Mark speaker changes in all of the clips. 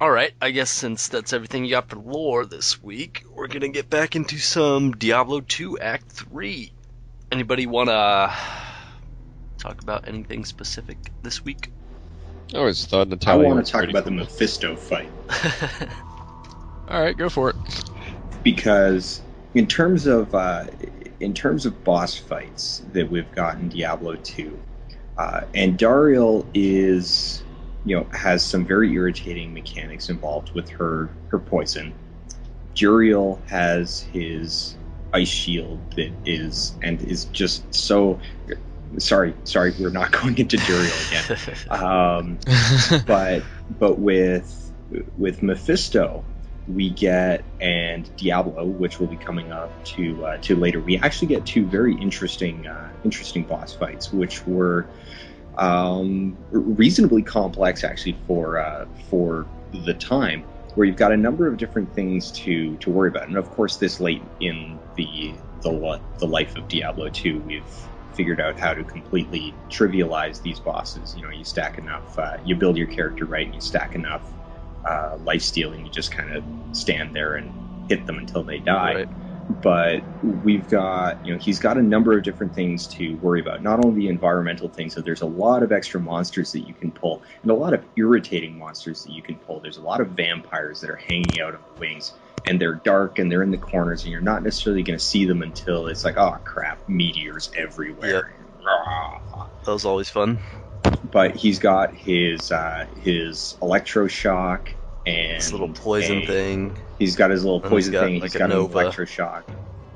Speaker 1: Alright, I guess since that's everything you got for lore this week, we're gonna get back into some Diablo 2 Act 3. Anybody wanna talk about anything specific this week?
Speaker 2: I always thought
Speaker 3: I
Speaker 2: Natalia
Speaker 3: want
Speaker 2: was
Speaker 3: to talk
Speaker 2: pretty
Speaker 3: about the
Speaker 2: cool.
Speaker 3: Mephisto fight
Speaker 2: Alright, go for it.
Speaker 3: because in terms of boss fights that we've got in Diablo 2, and Dariel is has some very irritating mechanics involved with her poison. Duriel has his ice shield that is just so. Sorry, we're not going into Duriel again. But with Mephisto, we get, and Diablo, which will be coming up to later. We actually get two very interesting boss fights, which were reasonably complex actually for the time, where you've got a number of different things to worry about. And of course, this late in the life of Diablo 2, we've figured out how to completely trivialize these bosses. You stack enough, you build your character right, and you stack enough life steal, and you just kind of stand there and hit them until they die.
Speaker 1: Right.
Speaker 3: But we've got, he's got a number of different things to worry about. Not only the environmental things, so there's a lot of extra monsters that you can pull, and a lot of irritating monsters that you can pull. There's a lot of vampires that are hanging out of the wings, and they're dark, and they're in the corners, and you're not necessarily going to see them until it's like, oh crap, meteors everywhere.
Speaker 1: That was always fun.
Speaker 3: But he's got his electroshock and
Speaker 1: This little poison thing.
Speaker 3: He's got his little
Speaker 1: And
Speaker 3: poison
Speaker 1: he's got,
Speaker 3: thing.
Speaker 1: like,
Speaker 3: He's
Speaker 1: a
Speaker 3: got an
Speaker 1: Nova.
Speaker 3: electroshock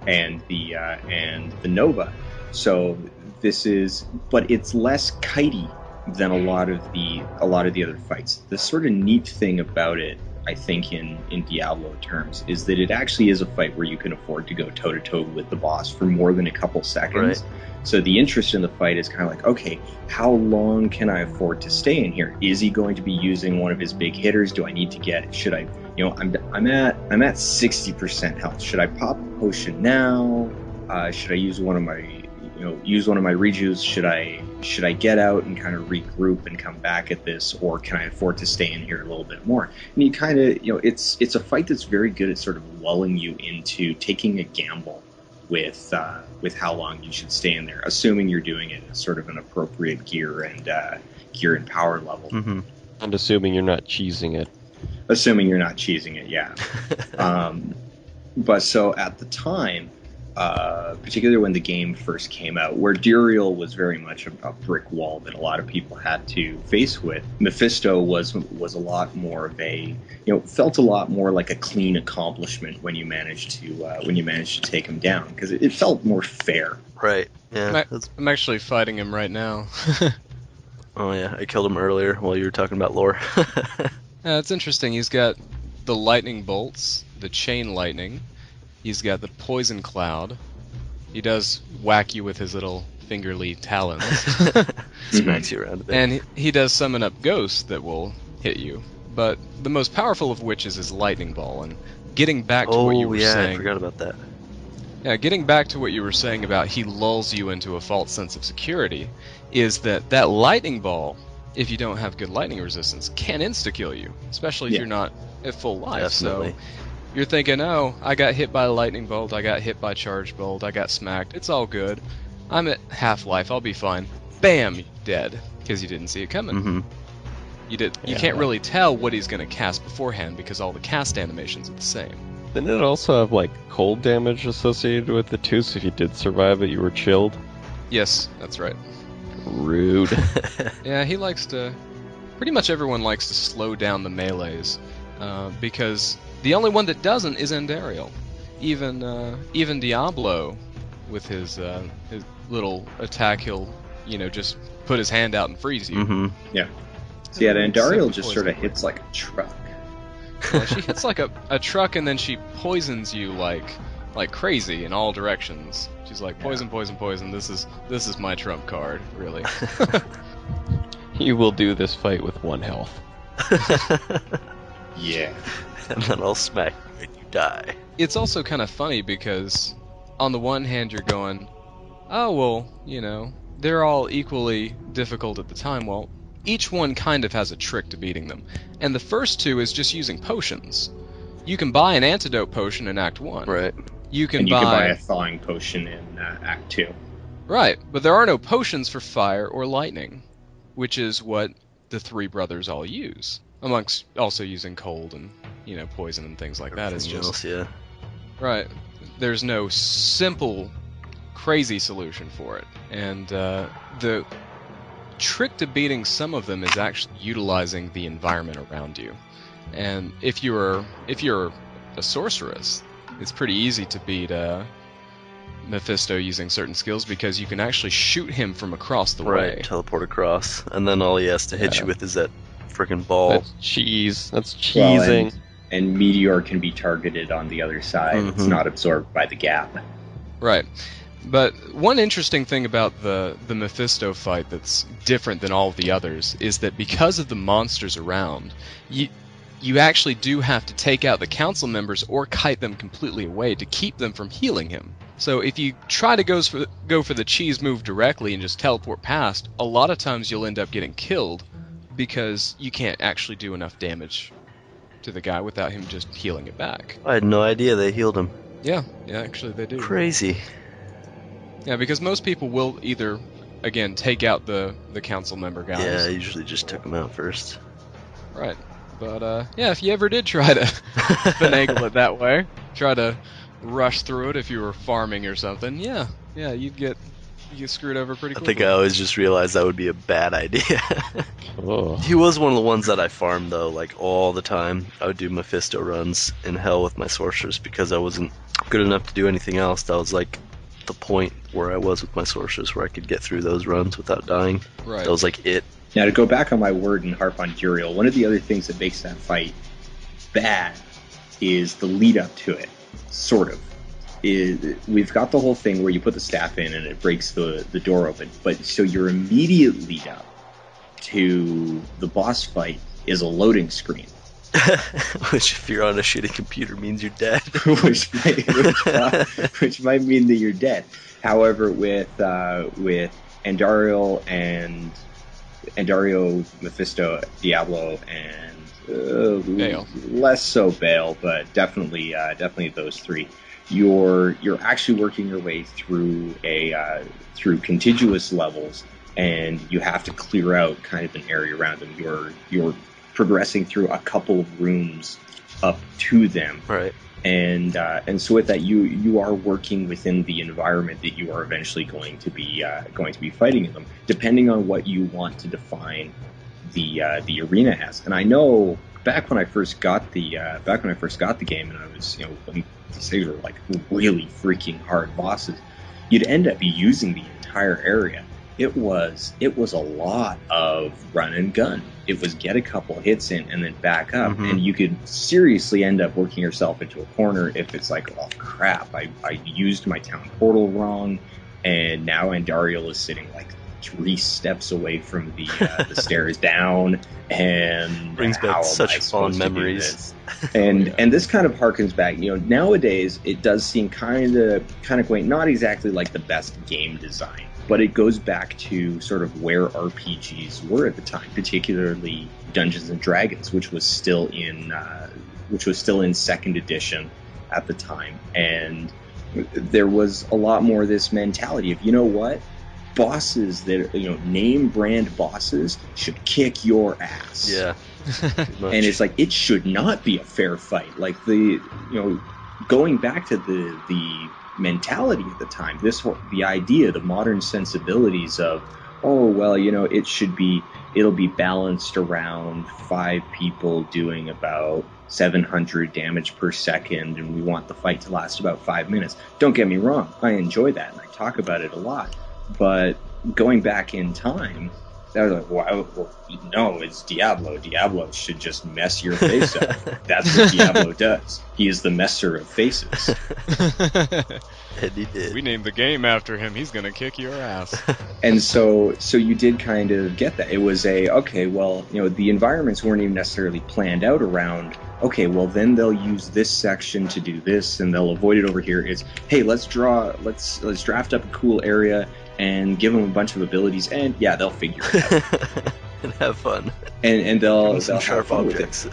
Speaker 3: and the Nova. So this is, but it's less kitey than a lot of the other fights. The sort of neat thing about it, I think, in Diablo terms, is that it actually is a fight where you can afford to go toe to toe with the boss for more than a couple seconds.
Speaker 1: Right.
Speaker 3: So the interest in the fight is kind of like, okay, how long can I afford to stay in here? Is he going to be using one of his big hitters? Do I need to get? Should I? I'm at 60% health. Should I pop a potion now? Should I use one of my rejuves? Should I get out and kind of regroup and come back at this, or can I afford to stay in here a little bit more? And you kind of, it's a fight that's very good at sort of lulling you into taking a gamble with how long you should stay in there, assuming you're doing it at sort of an appropriate gear and power level.
Speaker 1: Mm-hmm.
Speaker 2: And assuming you're not cheesing it.
Speaker 3: Assuming you're not cheesing it, yeah. But so at the time, particularly when the game first came out, where Duriel was very much a brick wall that a lot of people had to face with, Mephisto was a lot more of a, felt a lot more like a clean accomplishment when you managed to take him down, because it felt more fair.
Speaker 1: Right. Yeah.
Speaker 4: I'm actually fighting him right now.
Speaker 1: Oh yeah, I killed him earlier while you were talking about lore.
Speaker 4: Yeah, it's interesting. He's got the lightning bolts, the chain lightning. He's got the poison cloud. He does whack you with his little fingerly talons.
Speaker 1: Smacks you around a bit.
Speaker 4: And he does summon up ghosts that will hit you. But the most powerful of which is his lightning ball. And getting back to what you were
Speaker 1: I
Speaker 4: saying...
Speaker 1: forgot about that.
Speaker 4: Yeah, getting back to what you were saying about he lulls you into a false sense of security, is that lightning ball, if you don't have good lightning resistance, can insta-kill you, especially if you're not at full life.
Speaker 1: Definitely.
Speaker 4: So you're thinking, oh, I got hit by a lightning bolt, I got hit by charge bolt, I got smacked, it's all good. I'm at half-life, I'll be fine. Bam, dead, because you didn't see it coming.
Speaker 1: Mm-hmm.
Speaker 4: You can't really tell what he's going to cast beforehand because all the cast animations are the same.
Speaker 2: Didn't it also have, like, cold damage associated with it, too? So if you did survive it, you were chilled?
Speaker 4: Yes, that's right.
Speaker 2: Rude.
Speaker 4: Yeah, he likes to... Pretty much everyone likes to slow down the melees, because the only one that doesn't is Andariel. Even Diablo, with his little attack, he'll, just put his hand out and freeze you.
Speaker 1: Mm-hmm.
Speaker 3: Yeah. See, yeah, and Dariel just
Speaker 4: Poison
Speaker 3: sort of
Speaker 4: point.
Speaker 3: hits like a truck.
Speaker 4: Yeah, she hits like a truck, and then she poisons you like crazy in all directions. She's like, poison, poison, poison. This is my trump card, really.
Speaker 2: You will do this fight with 1 health.
Speaker 3: Yeah.
Speaker 1: And then I'll smack you and you die.
Speaker 4: It's also kind of funny because on the one hand you're going, oh well, they're all equally difficult at the time. Well, each one kind of has a trick to beating them. And the first two is just using potions. You can buy an antidote potion in Act 1.
Speaker 1: Right.
Speaker 4: You can
Speaker 3: and you
Speaker 4: buy...
Speaker 3: can buy a thawing potion in Act 2.
Speaker 4: Right, but there are no potions for fire or lightning, which is what the three brothers all use, amongst also using cold and, poison and things like that. It's
Speaker 1: Everything
Speaker 4: just...
Speaker 1: else, yeah.
Speaker 4: Right. There's no simple, crazy solution for it. And the trick to beating some of them is actually utilizing the environment around you. And if you're a sorceress, it's pretty easy to beat Mephisto using certain skills because you can actually shoot him from across the way.
Speaker 1: Right, teleport across, and then all he has to hit
Speaker 4: Yeah.
Speaker 1: you with is that freaking ball.
Speaker 2: That's cheese. That's
Speaker 3: Well,
Speaker 2: cheesing.
Speaker 3: and Meteor can be targeted on the other side. It's
Speaker 1: Mhm.
Speaker 3: not absorbed by the gap.
Speaker 4: Right. But one interesting thing about the Mephisto fight that's different than all of the others is that because of the monsters around, you actually do have to take out the council members or kite them completely away to keep them from healing him. So if you try to go for the cheese move directly and just teleport past, a lot of times you'll end up getting killed because you can't actually do enough damage to the guy without him just healing it back.
Speaker 1: I had no idea they healed him.
Speaker 4: Yeah, actually they do.
Speaker 1: Crazy.
Speaker 4: Yeah, because most people will either, again, take out the council member guys.
Speaker 1: Yeah, I usually just took him out first.
Speaker 4: Right. But, yeah, if you ever did try to finagle it that way, try to rush through it if you were farming or something, yeah, you'd get screwed over pretty
Speaker 1: I
Speaker 4: quickly.
Speaker 1: think I always just realized that would be a bad idea.
Speaker 2: Oh.
Speaker 1: He was one of the ones that I farmed, though, like, all the time. I would do Mephisto runs in hell with my sorceress because I wasn't good enough to do anything else. That was, like, the point where I was with my sorceress, where I could get through those runs without dying.
Speaker 4: Right.
Speaker 1: That was, like, it.
Speaker 3: Now, to go back on my word and harp on Uriel, one of the other things that makes that fight bad is the lead up to it, sort of. We've got the whole thing where you put the staff in and it breaks the door open, but so your immediate lead up to the boss fight is a loading screen.
Speaker 1: Which, if you're on a shitty computer, means you're dead.
Speaker 3: which might mean that you're dead. However, with Andariel, Mephisto, Diablo, and
Speaker 4: Bale.
Speaker 3: less so Bale, but definitely those three. You're actually working your way through through contiguous levels, and you have to clear out kind of an area around them. You're progressing through a couple of rooms up to them,
Speaker 1: Right.
Speaker 3: and so with that, you are working within the environment that you are eventually going to be fighting in them, depending on what you want to define the arena as. And I know back when I first got the game, and I was when these were like really freaking hard bosses, you'd end up using the entire area. It was a lot of run and gun. It was get a couple hits in and then back up,
Speaker 1: Mhm.
Speaker 3: and you could seriously end up working yourself into a corner if it's like, oh crap, I used my town portal wrong, and now Andariel is sitting like 3 steps away from the stairs down, and
Speaker 1: Brings back
Speaker 3: how am
Speaker 1: such
Speaker 3: I
Speaker 1: fond
Speaker 3: supposed to do
Speaker 1: memories.
Speaker 3: this? And this kind of harkens back. Nowadays it does seem kind of quaint, not exactly like the best game design, but it goes back to sort of where RPGs were at the time, particularly Dungeons and Dragons, which was still in second edition at the time, and there was a lot more of this mentality of, bosses that name brand bosses should kick your ass.
Speaker 1: Yeah.
Speaker 3: And it's like, it should not be a fair fight. Like going back to the mentality at the time, the idea, the modern sensibilities of, oh well, it'll be balanced around 5 people doing about 700 damage per second, and we want the fight to last about 5 minutes. Don't get me wrong, I enjoy that and I talk about it a lot. But going back in time, I was like, well, no, it's Diablo. Diablo should just mess your face up. That's what Diablo does. He is the messer of faces.
Speaker 1: And he did.
Speaker 4: We named the game after him. He's gonna kick your ass.
Speaker 3: And so you did kind of get that. It was the environments weren't even necessarily planned out around, okay, well then they'll use this section to do this and they'll avoid it over here. It's, hey, let's draft up a cool area and give them a bunch of abilities, and yeah, they'll figure it out.
Speaker 1: and have fun.
Speaker 3: and
Speaker 1: Give 'em
Speaker 3: they'll
Speaker 1: some
Speaker 3: have
Speaker 1: sharp
Speaker 3: fun with it.
Speaker 1: objects.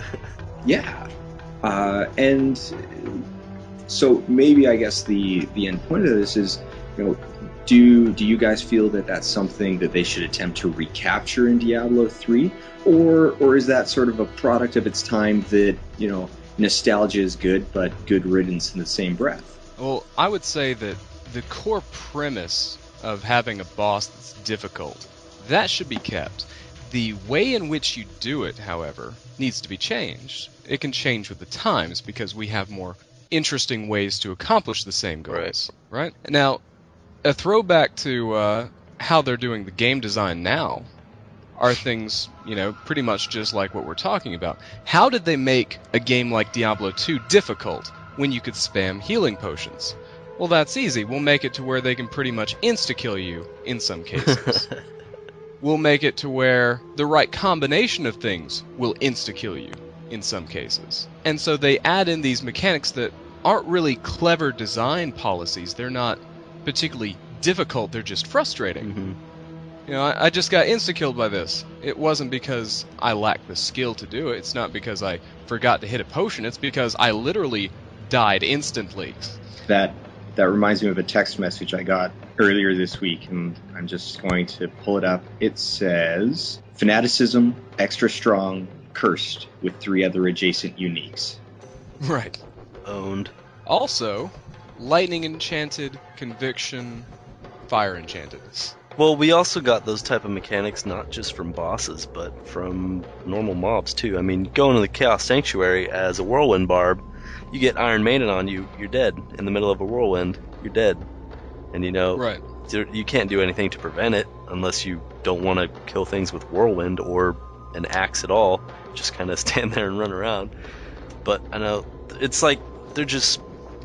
Speaker 3: Yeah. And so maybe I guess the end point of this is, do you guys feel that that's something that they should attempt to recapture in Diablo 3, or is that sort of a product of its time that nostalgia is good, but good riddance in the same breath?
Speaker 4: Well, I would say that the core premise of having a boss that's difficult, that should be kept. The way in which you do it, however, needs to be changed. It can change with the times because we have more interesting ways to accomplish the same goals. Right? Now, a throwback to how they're doing the game design now are things, pretty much just like what we're talking about. How did they make a game like Diablo 2 difficult when you could spam healing potions? Well, that's easy. We'll make it to where they can pretty much insta-kill you in some cases. We'll make it to where the right combination of things will insta-kill you in some cases. And so they add in these mechanics that aren't really clever design policies. They're not particularly difficult, they're just frustrating.
Speaker 1: Mm-hmm.
Speaker 4: I just got insta-killed by this. It wasn't because I lacked the skill to do it. It's not because I forgot to hit a potion. It's because I literally died instantly.
Speaker 3: That reminds me of a text message I got earlier this week, and I'm just going to pull it up. It says, fanaticism, extra strong, cursed, with 3 other adjacent uniques.
Speaker 4: Right.
Speaker 1: Owned.
Speaker 4: Also, lightning enchanted, conviction, fire enchanted.
Speaker 1: Well, we also got those type of mechanics not just from bosses, but from normal mobs too. I mean, go into the Chaos Sanctuary as a whirlwind barb, you get Iron Maiden on you, you're dead. In the middle of a whirlwind, you're dead. And
Speaker 4: right.
Speaker 1: You can't do anything to prevent it unless you don't want to kill things with whirlwind or an axe at all. Just kind of stand there and run around. But I know it's like they're just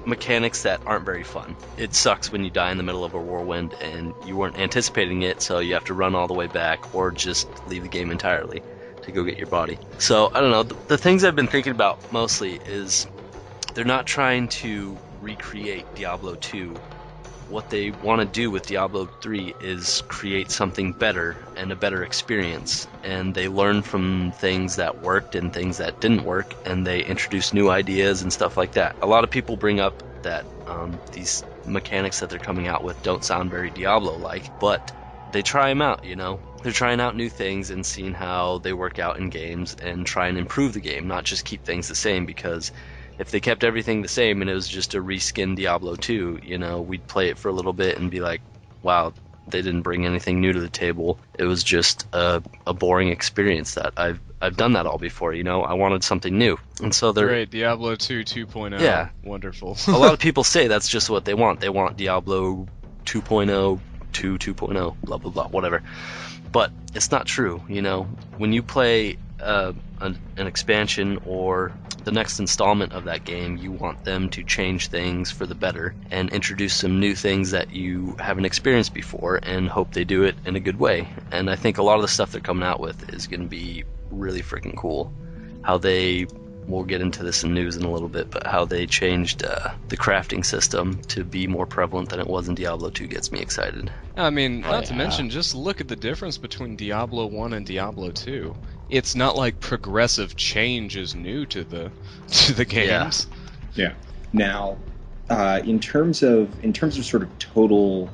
Speaker 1: mechanics that aren't very fun. It sucks when you die in the middle of a whirlwind and you weren't anticipating it, so you have to run all the way back or just leave the game entirely to go get your body. So I don't know, the things I've been thinking about mostly is they're not trying to recreate Diablo 2. What they want to do with Diablo 3 is create something better and a better experience. And they learn from things that worked and things that didn't work, and they introduce new ideas and stuff like that. A lot of people bring up that these mechanics that they're coming out with don't sound very Diablo-like, but they try them out, They're trying out new things and seeing how they work out in games and try and improve the game, not just keep things the same, because if they kept everything the same and it was just a reskin Diablo 2, we'd play it for a little bit and be like, wow, they didn't bring anything new to the table. It was just a boring experience that I've done that all before, I wanted something new. And so they're
Speaker 4: Great, Diablo 2 2.0.
Speaker 1: Yeah.
Speaker 4: Wonderful.
Speaker 1: A lot of people say that's just what they want. They want Diablo 2.0, 2.0, blah, blah, blah, whatever. But it's not true, When you play an expansion or the next installment of that game, you want them to change things for the better and introduce some new things that you haven't experienced before and hope they do it in a good way. And I think a lot of the stuff they're coming out with is going to be really freaking cool. How they, we'll get into this in news in a little bit, but how they changed the crafting system to be more prevalent than it was in Diablo 2 gets me excited.
Speaker 4: I mean, not to mention, just look at the difference between Diablo 1 and Diablo 2. It's not like progressive change is new to the games.
Speaker 3: Yeah. Now, in terms of sort of total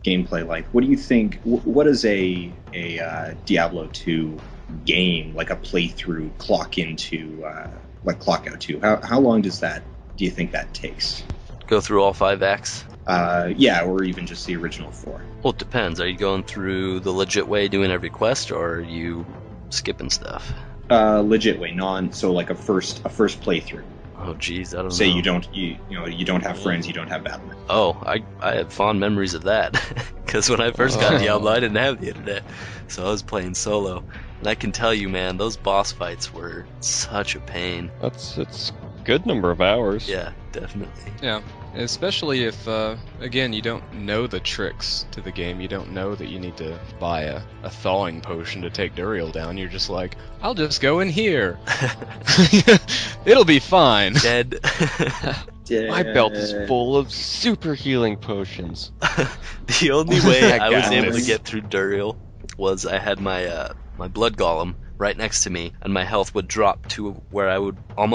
Speaker 3: gameplay, like, what do you think? What does a Diablo 2 game, like a playthrough, clock out to? How long do you think that takes?
Speaker 1: Go through all 5 acts?
Speaker 3: Yeah, or even just the original 4.
Speaker 1: Well, it depends. Are you going through the legit way, doing every quest, or are you skipping stuff?
Speaker 3: Legit way, so like a first playthrough.
Speaker 1: Oh, geez, I don't know.
Speaker 3: Say you don't have friends, you don't have battle.
Speaker 1: Oh, I have fond memories of that, because when I first got Diablo, I didn't have the internet, so I was playing solo. And I can tell you, man, those boss fights were such a pain.
Speaker 2: It's a good number of hours.
Speaker 1: Yeah, definitely.
Speaker 4: Yeah, especially if, again, you don't know the tricks to the game. You don't know that you need to buy a thawing potion to take Duriel down. You're just like, I'll just go in here. It'll be fine.
Speaker 1: Dead.
Speaker 2: My belt is full of super healing potions.
Speaker 1: The only way I was
Speaker 2: got
Speaker 1: able to
Speaker 2: this.
Speaker 1: get through Duriel was I had my my blood golem, right next to me, and my health would drop to where I would almost